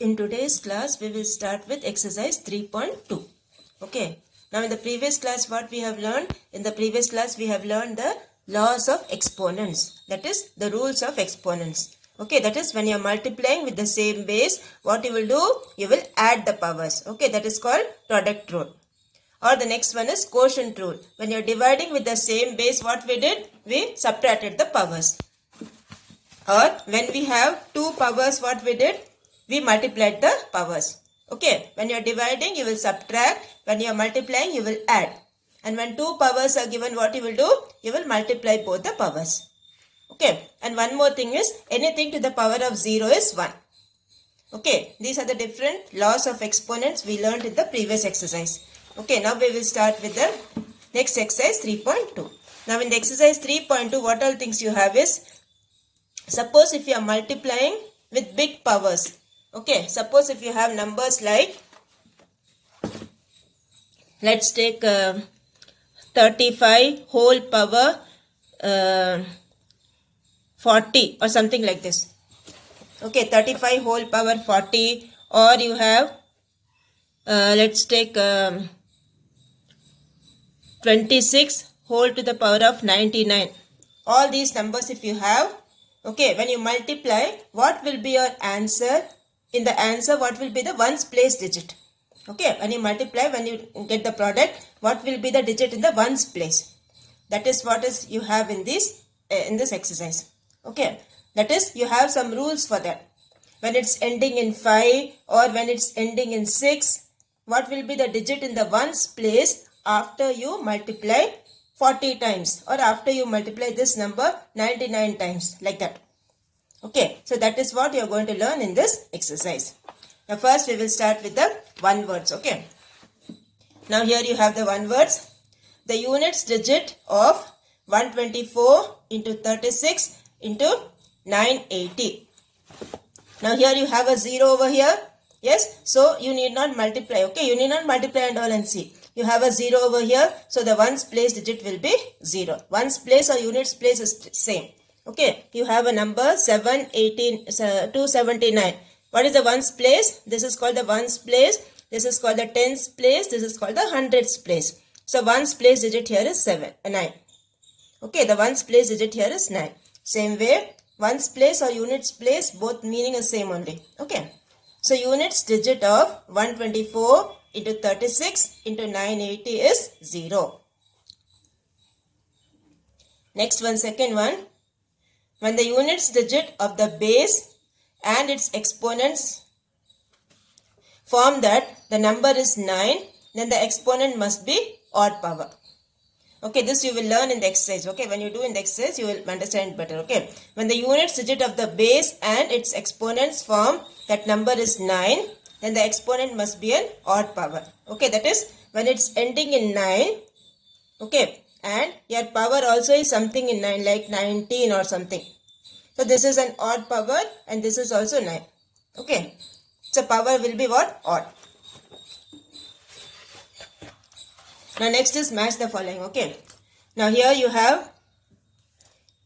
In today's class, we will start with exercise 3.2. Okay. Now, in the previous class, what we have learned? In the previous class, we have learned the laws of exponents. That is, the rules of exponents. Okay, that is when you are multiplying with the same base, what you will do? You will add the powers. Okay, that is called product rule. Or the next one is quotient rule. When you are dividing with the same base, what we did? We subtracted the powers. Or when we have two powers, what we did? We multiplied the powers. Okay, when you are dividing, you will subtract. When you are multiplying, you will add. And when two powers are given, what you will do? You will multiply both the powers. Okay, and one more thing is, anything to the power of 0 is 1. Okay, these are the different laws of exponents we learned in the previous exercise. Okay, now we will start with the next exercise 3.2. Now in the exercise 3.2, what all things you have is, suppose if you are multiplying with big powers. Okay, suppose if you have numbers like, let's take 35 whole power 40 or something like this. Okay, 35 whole power 40, or you have, let's take 26 whole to the power of 99. All these numbers if you have, okay, when you multiply, what will be your answer? In the answer, what will be the ones place digit? Okay, when you multiply, when you get the product, what will be the digit in the ones place? That is what is you have in this exercise. Okay, that is you have some rules for that. When it's ending in 5 or when it's ending in 6, what will be the digit in the ones place after you multiply 40 times or after you multiply this number 99 times, like that. Okay, so that is what you are going to learn in this exercise. Now first we will start with the one words. Okay. Now here you have the one words. The units digit of 124 into 36 into 980. Now here you have a 0 over here. Yes, so you need not multiply. Okay, you need not multiply and all and see. You have a 0 over here, so the ones place digit will be 0. Ones place or units place is same. Okay, you have a number 279. What is the ones place? This is called the ones place. This is called the tens place. This is called the hundreds place. So ones place digit here is 9. Okay, the ones place digit here is 9. Same way, ones place or units place, both meaning is same only. Okay, so units digit of 124 into 36 into 980 is 0. Next one, second one. When the units digit of the base and its exponents form that the number is 9, then the exponent must be odd power. Okay, this you will learn in the exercise. Okay, when you do in the exercise, you will understand better. Okay, when the units digit of the base and its exponents form that number is 9, then the exponent must be an odd power. Okay, that is when it's ending in 9. Okay, and your power also is something in 9, like 19 or something. So this is an odd power and this is also 9. Okay, so power will be what? Odd. Now next is match the following. Okay, now here you have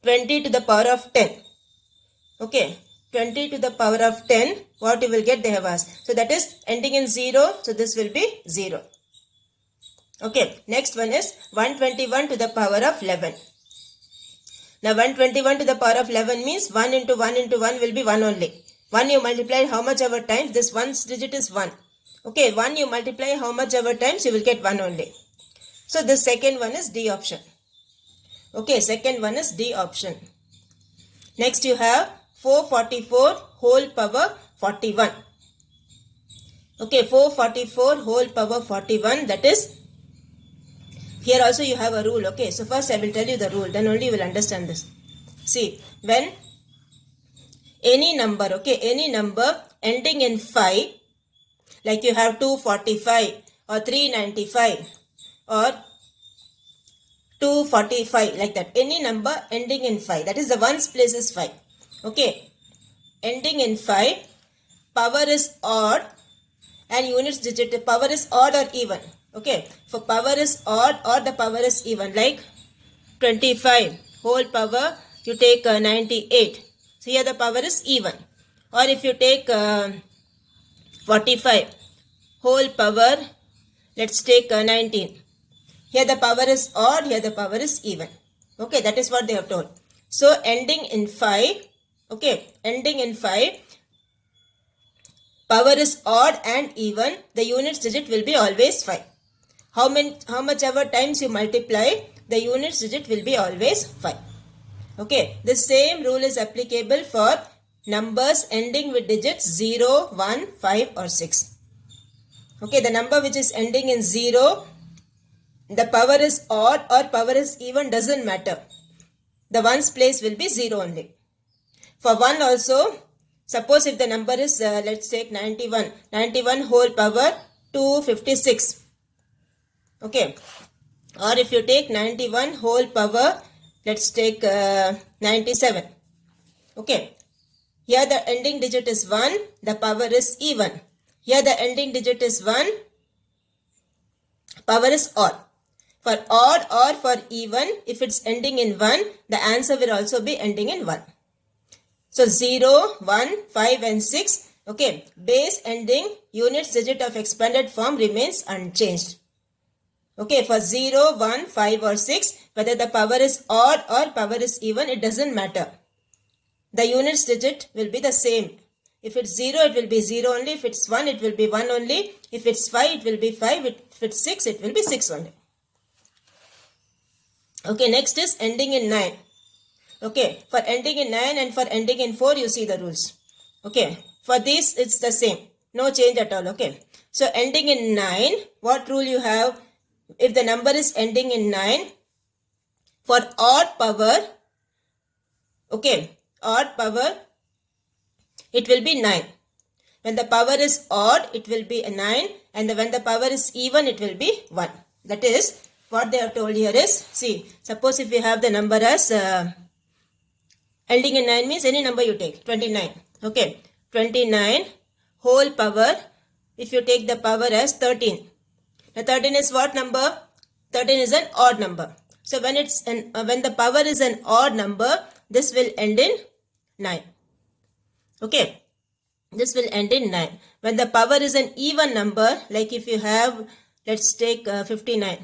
20 to the power of 10. Okay, 20 to the power of 10, what you will get, they have asked. So that is ending in 0, so this will be 0. Okay, next one is 121 to the power of 11. Now 121 to the power of 11 means 1 into 1 into 1 will be 1 only. 1 you multiply how much ever times, this one's digit is 1. Okay, 1 you multiply how much ever times, you will get 1 only. So the second one is D option. Okay, second one is D option. Next you have 444 whole power 41. Okay, 444 whole power 41, that is, here also you have a rule. Okay, so first I will tell you the rule, then only you will understand this. See, when any number, okay, any number ending in 5, like you have 245 or 395 or 245, like that, any number ending in 5, that is the ones place is 5. Okay, ending in 5, power is odd and units digit, power is odd or even. Okay, for power is odd or the power is even, like 25 whole power, you take 98. So here the power is even. Or if you take 45 whole power, let's take 19. Here the power is odd, here the power is even. Okay, that is what they have told. So ending in 5, okay, ending in 5, power is odd and even, the units digit will be always 5. How much ever times you multiply, the units digit will be always 5. Okay, the same rule is applicable for numbers ending with digits 0, 1, 5 or 6. Okay, the number which is ending in 0, the power is odd or power is even, doesn't matter. The ones place will be 0 only. For 1 also, suppose if the number is, let's take 91. 91 whole power 256. Okay. Or if you take 91 whole power, let's take 97. Okay. Here the ending digit is 1. The power is even. Here the ending digit is 1. Power is odd. For odd or for even, if it's ending in 1, the answer will also be ending in 1. So 0, 1, 5 and 6. Okay. Base ending units digit of expanded form remains unchanged. Okay. For 0, 1, 5 or 6, whether the power is odd or power is even, it doesn't matter. The units digit will be the same. If it's 0, it will be 0 only. If it's 1, it will be 1 only. If it's 5, it will be 5. If it's 6, it will be 6 only. Okay, next is ending in 9. Okay, for ending in 9 and for ending in 4, you see the rules. Okay, for this, it's the same. No change at all. Okay, so ending in 9, what rule you have? If the number is ending in 9, for odd power, okay, odd power, it will be 9. When the power is odd, it will be a 9. And when the power is even, it will be 1. That is, what they have told here is, see, suppose if you have the number as ending in 9 means any number you take, 29. Okay, 29 whole power, if you take the power as 13. Now 13 is what number? 13 is an odd number. So when it's when the power is an odd number, this will end in 9. Okay, this will end in 9. When the power is an even number, like if you have, let's take 59.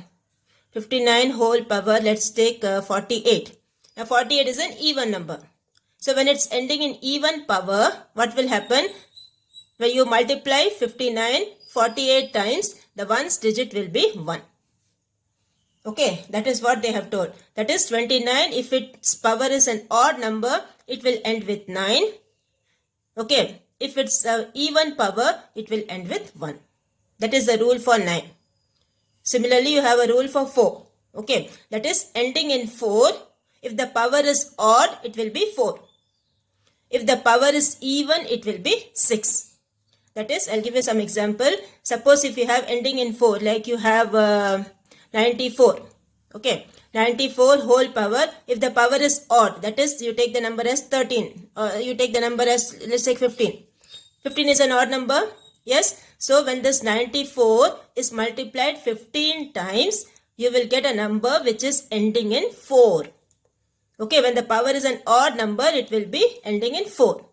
59 whole power, let's take 48. Now 48 is an even number. So when it's ending in even power, what will happen? When you multiply 59 48 times, the ones digit will be 1. Okay, that is what they have told. That is 29, if its power is an odd number, it will end with 9. Okay, if it's an even power, it will end with 1. That is the rule for 9. Similarly, you have a rule for 4. Okay, that is ending in 4. If the power is odd, it will be 4. If the power is even, it will be 6. That is, I'll give you some example. Suppose if you have ending in 4, like you have 94. Okay, 94 whole power. If the power is odd, that is, you take the number as 13. Or you take the number as, let's take 15. 15 is an odd number. Yes. So when this 94 is multiplied 15 times, you will get a number which is ending in 4. Okay, when the power is an odd number, it will be ending in 4.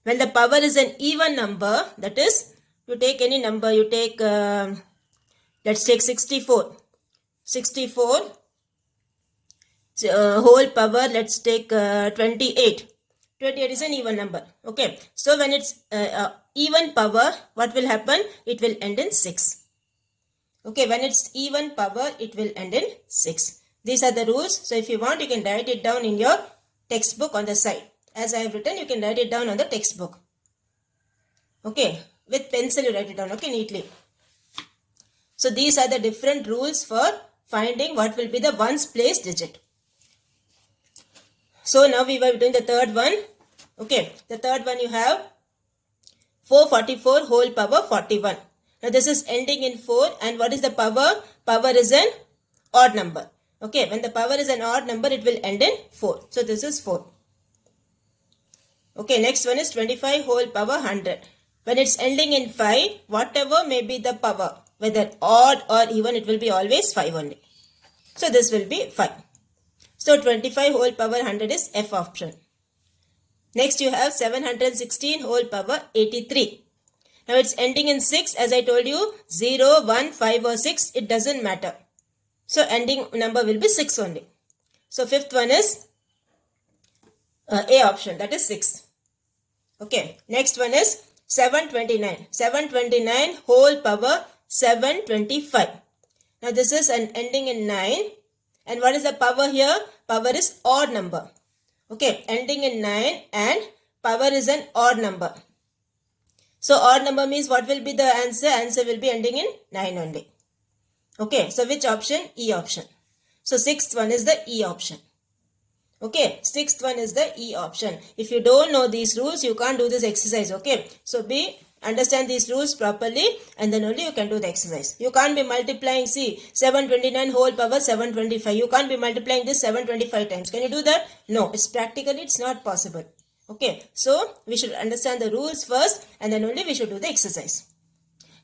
When the power is an even number, that is, you take any number, you take, let's take 64. 64 whole power, let's take 28. 28 is an even number. Okay, so when it's even power, what will happen? It will end in 6. Okay, when it's even power, it will end in 6. These are the rules. So if you want, you can write it down in your textbook on the side. As I have written, you can write it down on the textbook. Okay, with pencil you write it down, okay, neatly. So these are the different rules for finding what will be the ones place digit. So now we were doing the third one. Okay, the third one you have 444 whole power 41. Now this is ending in 4, and what is the power? Power is an odd number. Okay, when the power is an odd number, it will end in 4. So this is 4. Okay, next one is 25 whole power 100. When it's ending in 5, whatever may be the power, whether odd or even, it will be always 5 only. So this will be 5. So 25 whole power 100 is F option. Next you have 716 whole power 83. Now it's ending in 6. As I told you, 0, 1, 5 or 6, it doesn't matter. So ending number will be 6 only. So fifth one is A option, that is 6. Okay, next one is 729. 729 whole power 725. Now this is an ending in 9. And what is the power here? Power is odd number. Okay, ending in 9 and power is an odd number. So odd number means what will be the answer? Answer will be ending in 9 only. Okay, so which option? E option. So sixth one is the E option. Okay, sixth one is the E option. If you don't know these rules, you can't do this exercise. Okay, so understand these rules properly and then only you can do the exercise. You can't be multiplying, see, 729 whole power 725. You can't be multiplying this 725 times. Can you do that? No, it's not possible. Okay, so we should understand the rules first and then only we should do the exercise.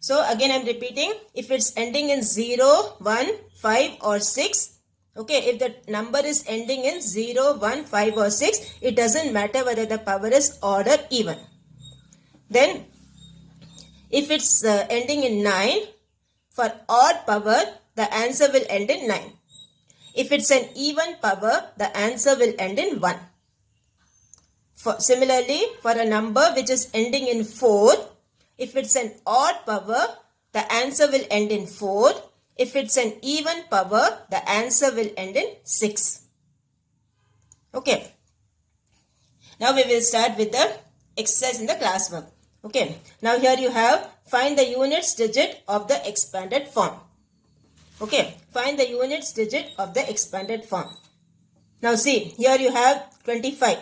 So again I am repeating, if it's ending in 0, 1, 5 or 6, okay, if the number is ending in 0, 1, 5 or 6, it doesn't matter whether the power is odd or even. Then if it's ending in 9, for odd power, the answer will end in 9. If it's an even power, the answer will end in 1. Similarly, for a number which is ending in 4, if it's an odd power, the answer will end in 4. If it's an even power, the answer will end in 6. Okay. Now we will start with the exercise in the classwork. Okay. Now here you have find the units digit of the expanded form. Okay. Find the units digit of the expanded form. Now see, here you have 25.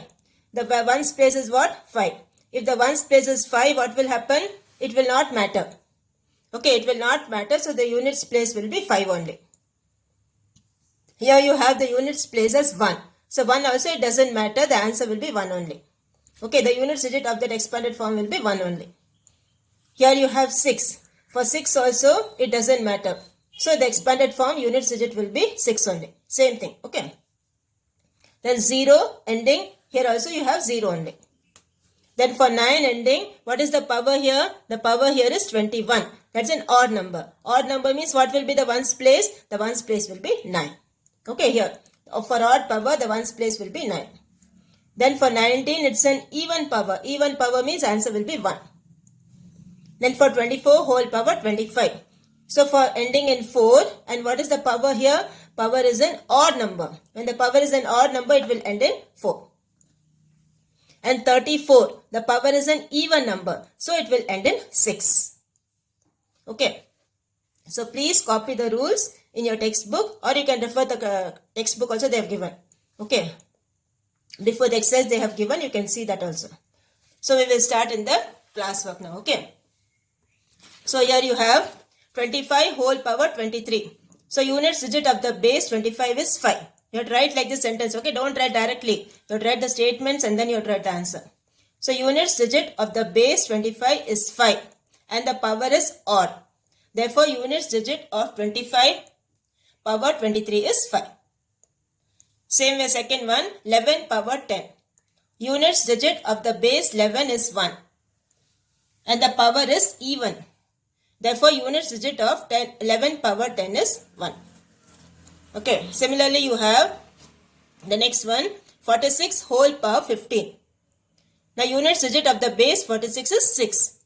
The ones place is what? 5. If the ones place is 5, what will happen? It will not matter. Okay, it will not matter. So the units place will be 5 only. Here you have the units place as 1. So 1 also it doesn't matter. The answer will be 1 only. Okay, the units digit of that expanded form will be 1 only. Here you have 6. For 6 also it doesn't matter. So the expanded form units digit will be 6 only. Same thing. Okay. Then 0 ending. Here also you have 0 only. Then for 9 ending, what is the power here? The power here is 21. That's an odd number. Odd number means what will be the ones place? The ones place will be 9. Okay, here. For odd power, the ones place will be 9. Then for 19, it's an even power. Even power means answer will be 1. Then for 24, whole power 25. So for ending in 4, and what is the power here? Power is an odd number. When the power is an odd number, it will end in 4. And 34, the power is an even number. So it will end in 6. Okay. So please copy the rules in your textbook or you can refer the textbook also they have given. Okay. Before the exercise they have given, you can see that also. So we will start in the classwork now. Okay. So here you have 25 whole power 23. So units digit of the base 25 is 5. You have to write like this sentence. Okay, don't write directly. You have to write the statements and then you have to write the answer. So units digit of the base 25 is 5 and the power is odd. Therefore, units digit of 25 power 23 is 5. Same way second one, 11 power 10. Units digit of the base 11 is 1 and the power is even. Therefore, units digit of 11 power 10 is 1. Okay, similarly you have the next one, 46 whole power 15. Now units digit of the base 46 is 6.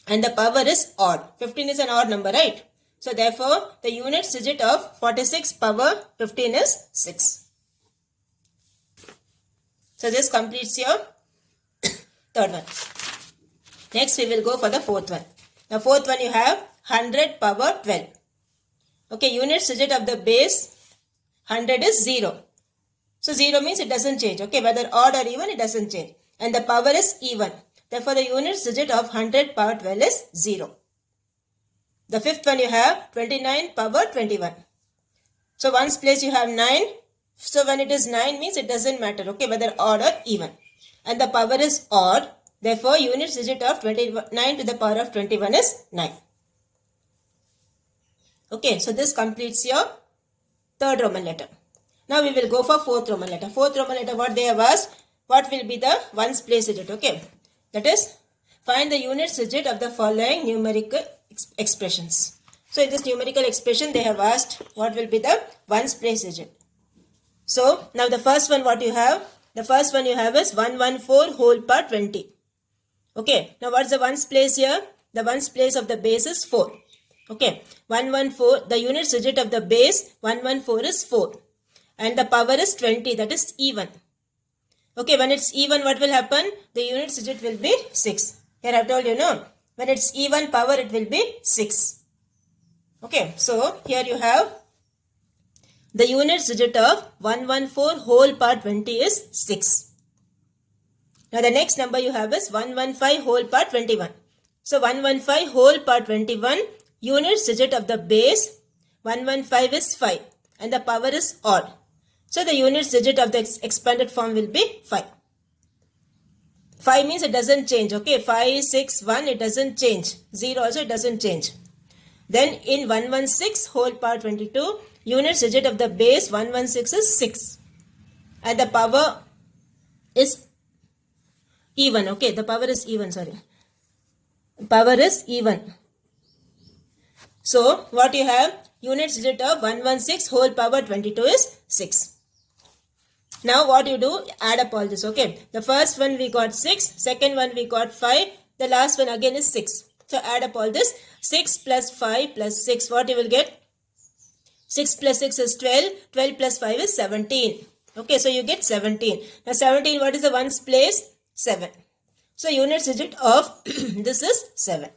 And the power is odd. 15 is an odd number, right? So therefore, the units digit of 46 power 15 is 6. So this completes your third one. Next we will go for the fourth one. The fourth one you have 100 power 12. Okay, units digit of the base 100 is 0. So 0 means it doesn't change. Okay, whether odd or even it doesn't change. And the power is even. Therefore the units digit of 100 power 12 is 0. The fifth one you have 29 power 21. So ones place you have 9. So when it is 9 means it doesn't matter. Okay, whether odd or even. And the power is odd. Therefore units digit of 29 to the power of 21 is 9. Okay, so this completes your third Roman letter. Now we will go for fourth Roman letter. Fourth Roman letter, what they have asked, what will be the ones place digit? Okay, that is find the unit digit of the following numerical expressions. So in this numerical expression, they have asked what will be the ones place digit. So now the first one what you have? The first one you have is 114 whole power 20. Okay, now what's the ones place here? The ones place of the base is 4. Okay, 114, the unit digit of the base 114 is 4. And the power is 20, that is even. Okay, when it's even, what will happen? The unit digit will be 6. Here I have told you, no? When it's even power, it will be 6. Okay, so here you have the unit digit of 114 whole power 20 is 6. Now the next number you have is 115 whole power 21. So 115 whole power 21, unit digit of the base 115 is 5 and the power is odd. So the unit digit of the expanded form will be 5. 5 means it doesn't change. Okay, 5, 6, 1, it doesn't change. 0 also it doesn't change. Then in 116 whole power 22, unit digit of the base 116 is 6. And the power is even. Okay, the power is even, sorry. Power is even. So what you have? Unit digit of 116 whole power 22 is 6. Now what you do? Add up all this. Okay, the first one we got 6, second one we got 5, the last one again is 6. So add up all this. 6 plus 5 plus 6, what you will get? 6 plus 6 is 12, 12 plus 5 is 17. Okay, so you get 17. Now 17, what is the ones place? 7. So unit digit of this is 7.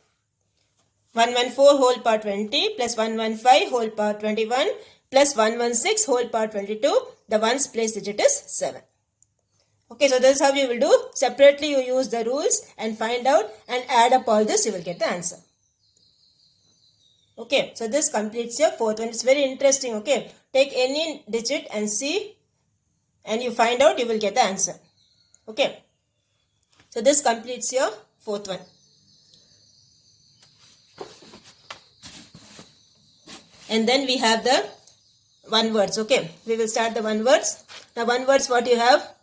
114 whole power 20 plus 115 whole power 21 plus 116 whole power 22. The ones place digit is 7. Okay, so this is how you will do. Separately you use the rules and find out and add up all this, you will get the answer. Okay, so this completes your fourth one. It's very interesting. Okay, take any digit and see and you find out, you will get the answer. Okay, so this completes your fourth one. And then we have the one words. Okay, we will start the one words. Now one words what you have?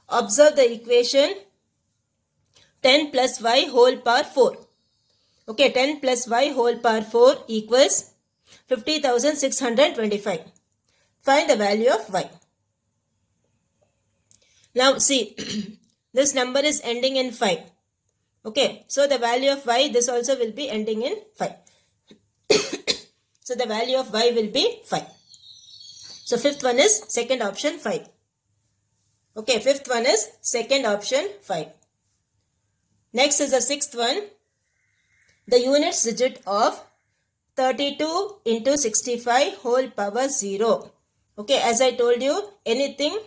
Observe the equation 10 plus y whole power 4. Okay, 10 plus y whole power 4 equals 50,625. Find the value of y. Now see, this number is ending in 5. Okay, so the value of y, this also will be ending in 5. So the value of y will be 5. So fifth one is second option 5. Okay, fifth one is second option 5. Next is the sixth one. The unit digit of 32 into 65 whole power 0. Okay, as I told you, anything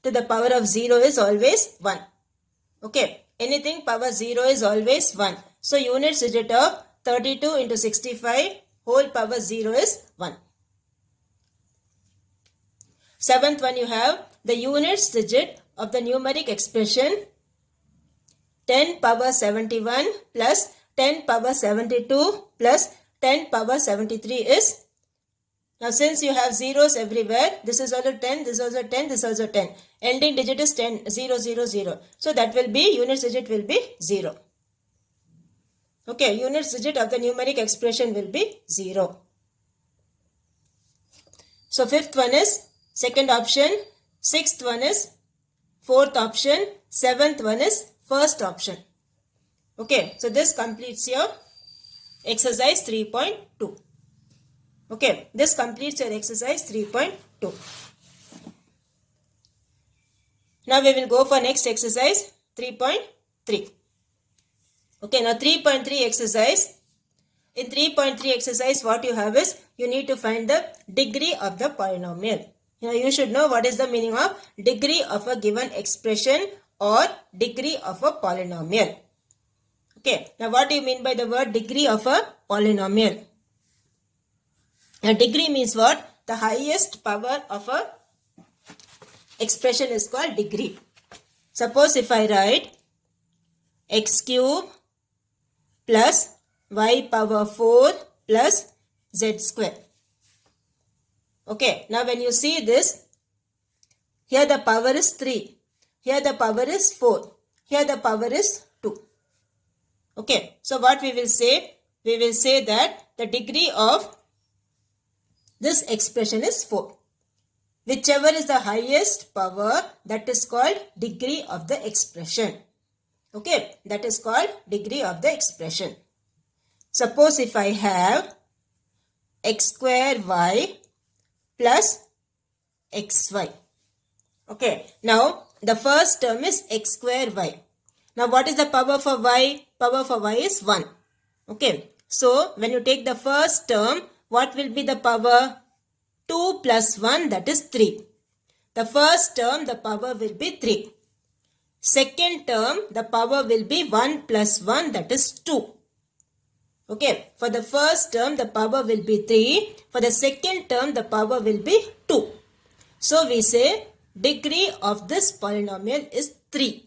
to the power of 0 is always 1. Okay, anything power 0 is always 1. So unit digit of 32 into 65 whole power 0 is 1. Seventh one you have the units digit of the numeric expression 10 power 71 plus 10 power 72 plus 10 power 73 is. Now since you have zeros everywhere, this is also 10, this is also 10, this is also 10. Ending digit is 10, 0, 0, 0. So that will be, unit digit will be 0. Okay, unit digit of the numeric expression will be 0. So fifth one is second option, sixth one is fourth option, seventh one is first option. Okay, so this completes your exercise 3.2. Okay, this completes your exercise 3.2. Now we will go for next exercise 3.3. Okay, now 3.3 exercise. In 3.3 exercise, what you have is, you need to find the degree of the polynomial. You should know what is the meaning of degree of a given expression or degree of a polynomial. Okay, now what do you mean by the word degree of a polynomial? Now degree means what? The highest power of a expression is called degree. Suppose if I write x cube plus y power 4 plus z square. Okay, now when you see this, here the power is 3, here the power is 4, here the power is 2. Okay, so what we will say? We will say that the degree of this expression is 4. Whichever is the highest power, that is called degree of the expression. Okay, that is called degree of the expression. Suppose if I have x square y plus xy. Okay, now the first term is x square y. Now what is the power for y? Power for y is 1. Okay, so when you take the first term, what will be the power? 2 plus 1, that is 3. The first term, the power will be 3. Second term, the power will be 1 plus 1, that is 2. Okay, for the first term, the power will be 3. For the second term, the power will be 2. So we say degree of this polynomial is 3.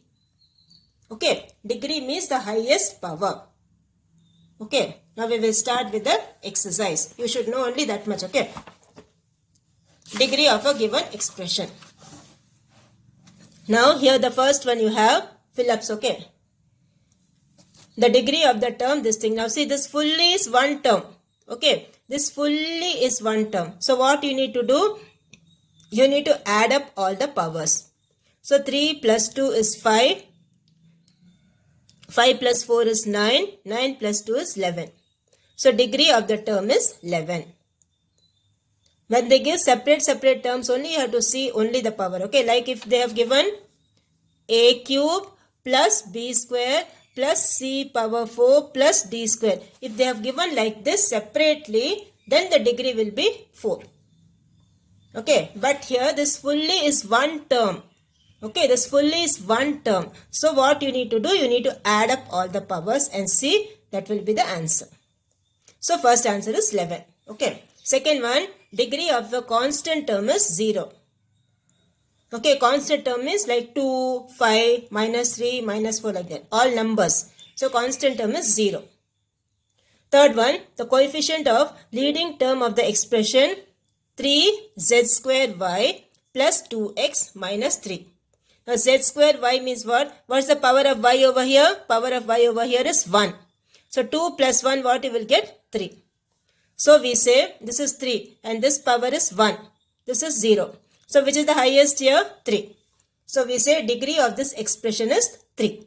Okay, degree means the highest power. Okay, now we will start with the exercise. You should know only that much, okay? Degree of a given expression. Now here the first one you have fill-ups, okay? The degree of the term, this thing. Now see, this fully is one term, okay? This fully is one term. So what you need to do? You need to add up all the powers. So 3 plus 2 is 5. 5 plus 4 is 9. 9 plus 2 is 11. So degree of the term is 11. When they give separate terms, only you have to see only the power. Okay, like if they have given a cube plus b square plus c power 4 plus d square. If they have given like this separately, then the degree will be 4. Okay, but here this fully is one term. Okay, this fully is one term. So what you need to do? You need to add up all the powers and see, that will be the answer. So first answer is 11. Okay. Second one, degree of the constant term is 0. Okay, constant term is like 2, 5, minus 3, minus 4 like that. All numbers. So constant term is 0. Third one, the coefficient of leading term of the expression 3z square y plus 2x minus 3. Now z square y means what? What is the power of y over here? Power of y over here is 1. So 2 plus 1, what you will get? 3. So we say this is 3 and this power is 1. This is 0. So which is the highest here? 3. So we say degree of this expression is 3.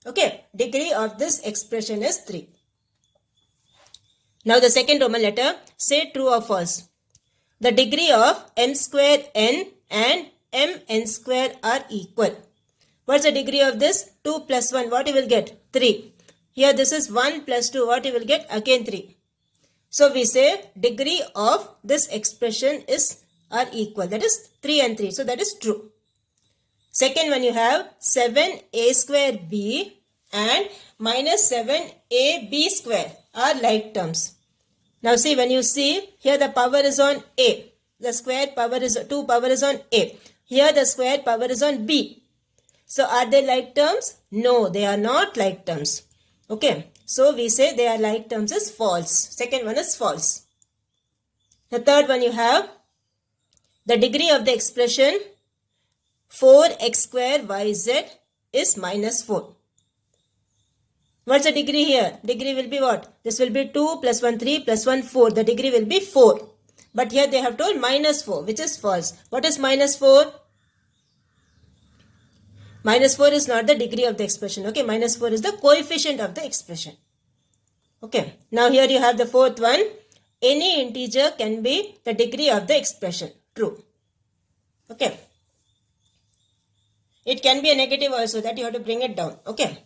Okay, degree of this expression is 3. Now the second Roman letter, say true or false. The degree of m square n and mn square are equal. What's the degree of this? 2 plus 1, what you will get? 3. Here this is 1 plus 2, what you will get? Again 3. So we say degree of this expression are equal. That is 3 and 3. So that is true. Second one you have 7a square b and minus 7ab square are like terms. Now see, when you see here the power is on a. The square power is 2 power is on a. Here the square power is on b. So are they like terms? No, they are not like terms. Okay. So we say they are like terms is false. Second one is false. The third one you have the degree of the expression 4x square yz is minus 4. What's the degree here? Degree will be what? This will be 2 plus 1 3 plus 1 4. The degree will be 4. But here they have told minus 4, which is false. What is minus 4? Minus 4 is not the degree of the expression. Okay, minus 4 is the coefficient of the expression. Okay, now here you have the fourth one. Any integer can be the degree of the expression. True. Okay. It can be a negative also, that you have to bring it down. Okay.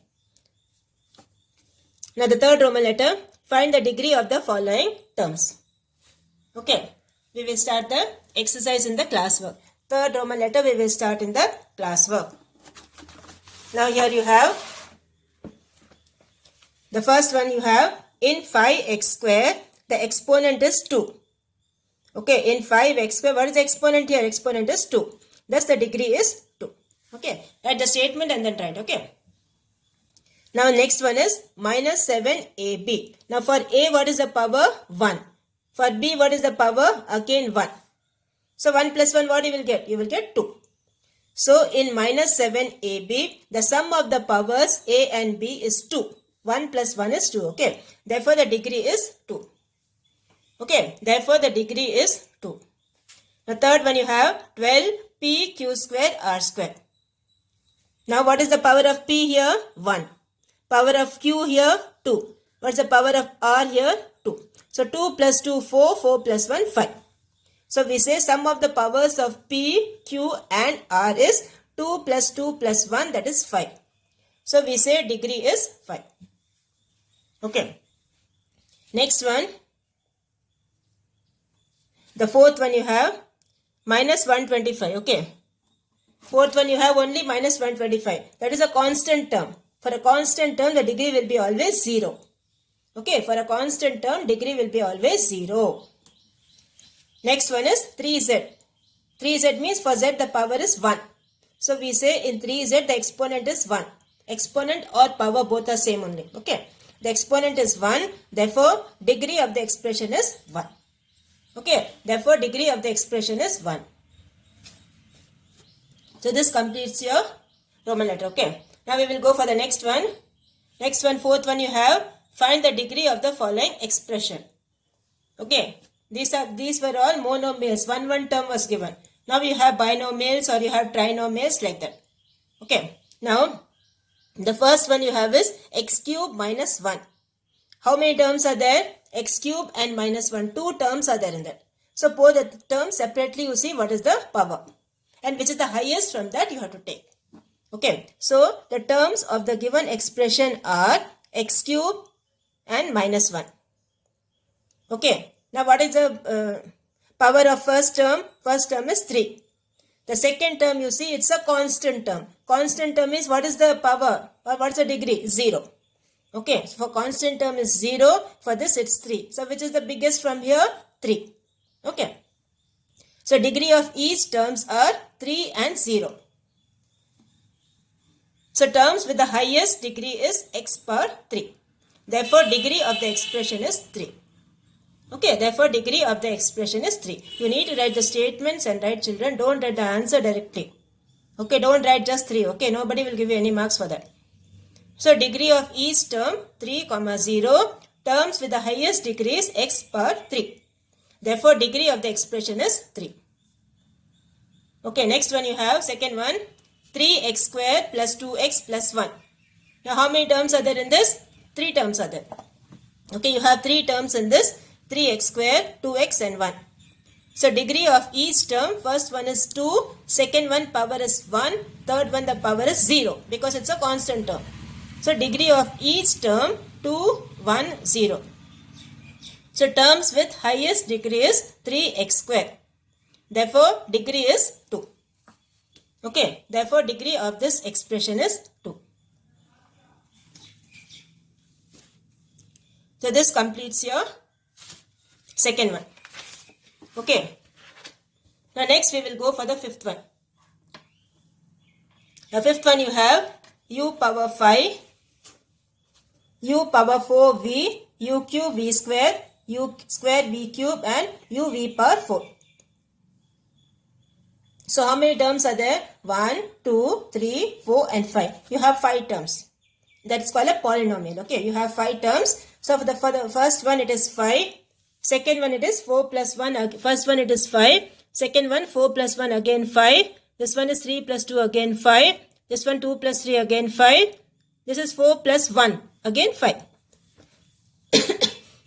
Now the third Roman letter, find the degree of the following terms. Okay. We will start the exercise in the classwork. Third Roman letter we will start in the classwork. Now here you have the first one you have in 5x square the exponent is 2. Okay, in 5x square what is the exponent here? Exponent is 2. Thus the degree is 2. Okay, write the statement and then write. Okay. Now next one is minus 7ab. Now for a what is the power? 1. For b what is the power? Again 1. So 1 plus 1 what you will get? You will get 2. So in minus 7ab, the sum of the powers a and b is 2. 1 plus 1 is 2. Okay. Therefore, the degree is 2. Okay. Therefore, the degree is 2. The third one you have 12p q square r square. Now, what is the power of p here? 1. Power of q here? 2. What's the power of r here? 2. So, 2 plus 2, 4. 4 plus 1, 5. So, we say sum of the powers of p, q and r is 2 plus 2 plus 1, that is 5. So, we say degree is 5. Okay. Next one. The fourth one you have minus 125. Okay. Fourth one you have only minus 125. That is a constant term. For a constant term, the degree will be always 0. Okay. For a constant term, degree will be always 0. Next one is 3z. 3z means for z the power is 1. So, we say in 3z the exponent is 1. Exponent or power both are same only. Okay. The exponent is 1. Therefore, degree of the expression is 1. Okay. Therefore, degree of the expression is 1. So, this completes your Roman letter. Okay. Now, we will go for the next one. Next one, fourth one you have. Find the degree of the following expression. Okay. These were all monomials. One term was given. Now, you have binomials or you have trinomials like that. Okay. Now, the first one you have is x cube minus 1. How many terms are there? X cube and minus 1. 2 terms are there in that. So, put the terms separately, you see what is the power. And which is the highest from that you have to take. Okay. So, the terms of the given expression are x cube and minus 1. Okay. Now, what is the power of first term? First term is 3. The second term you see it's a constant term. Constant term is what is the power or what is the degree? 0. Okay. So, for constant term is 0. For this it's 3. So, which is the biggest from here? 3. Okay. So, degree of each terms are 3 and 0. So, terms with the highest degree is x power 3. Therefore, degree of the expression is 3. Okay, therefore, degree of the expression is 3. You need to write the statements and write, children. Don't write the answer directly. Okay, don't write just 3. Okay, nobody will give you any marks for that. So, degree of each term 3, 0. Terms with the highest degree is x power 3. Therefore, degree of the expression is 3. Okay, next one you have, second one, 3x square plus 2x plus 1. Now, how many terms are there in this? 3 terms are there. Okay, you have 3 terms in this. 3x square, 2x and 1. So, degree of each term, first one is 2, second one power is 1, third one the power is 0 because it's a constant term. So, degree of each term 2, 1, 0. So, terms with highest degree is 3x square. Therefore, degree is 2. Okay, therefore, degree of this expression is 2. So, this completes your second one. Okay. Now, next we will go for the fifth one. The fifth one you have u power 5, u power 4v, u cube v square, u square v cube and u v power 4. So, how many terms are there? 1, 2, 3, 4 and 5. You have 5 terms. That is called a polynomial. Okay. You have 5 terms. So, for the first one it is 5. Second one it is 4 plus 1. First one it is 5. Second one 4 plus 1 again 5. This one is 3 plus 2 again 5. This one 2 plus 3 again 5. This is 4 plus 1 again 5.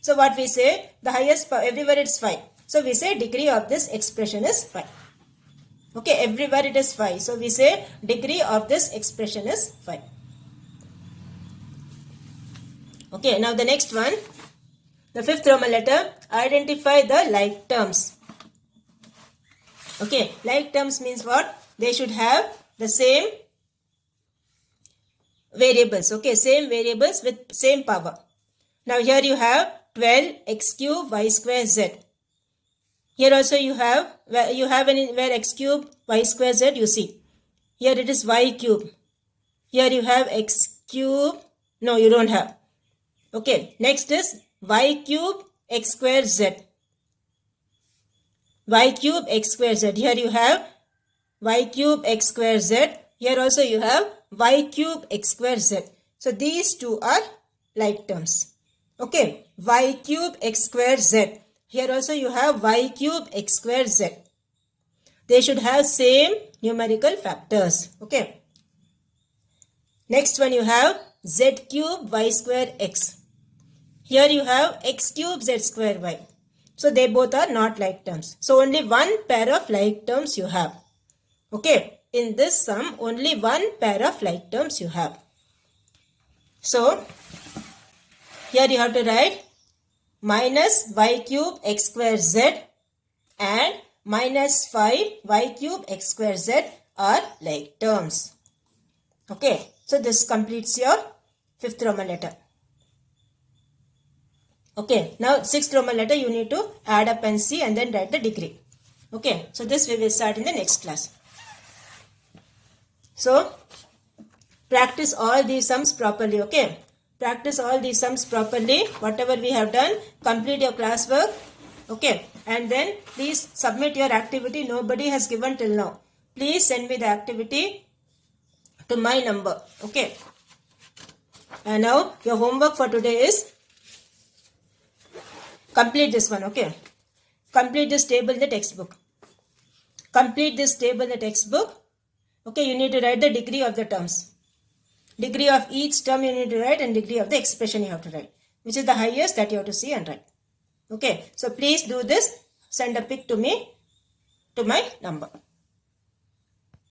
So what we say? The highest power everywhere it's 5. So we say degree of this expression is 5. Okay, everywhere it is 5. So we say degree of this expression is 5. Okay, now the next one. The fifth Roman letter, identify the like terms. Okay, like terms means what? They should have the same variables. Okay, same variables with same power. Now here you have 12 x cube y square z. Here also you have where x cube y square z you see. Here it is y cube. Here you have x cube. No, you don't have. Okay, next is y cube x square z. Y cube x square z. Here you have y cube x square z. Here also you have y cube x square z. So these two are like terms. Okay, y cube x square z. Here also you have y cube x square z. They should have same numerical factors. Okay. Next one you have z cube y square x. Here you have x cube z square y. So they both are not like terms. So only one pair of like terms you have. Okay. In this sum, only one pair of like terms you have. So here you have to write minus y cube x square z and minus 5 y cube x square z are like terms. Okay. So this completes your fifth Roman letter. Okay. Now sixth Roman letter you need to add up and see and then write the degree. Okay. So this we will start in the next class. So practice all these sums properly. Okay. Practice all these sums properly. Whatever we have done, complete your classwork. Okay. And then please submit your activity. Nobody has given till now. Please send me the activity to my number. Okay. And now your homework for today is complete this one. Okay. Complete this table in the textbook. Complete this table in the textbook. Okay. You need to write the degree of the terms. Degree of each term you need to write and degree of the expression you have to write. Which is the highest that you have to see and write. Okay. So please do this. Send a pic to me to my number.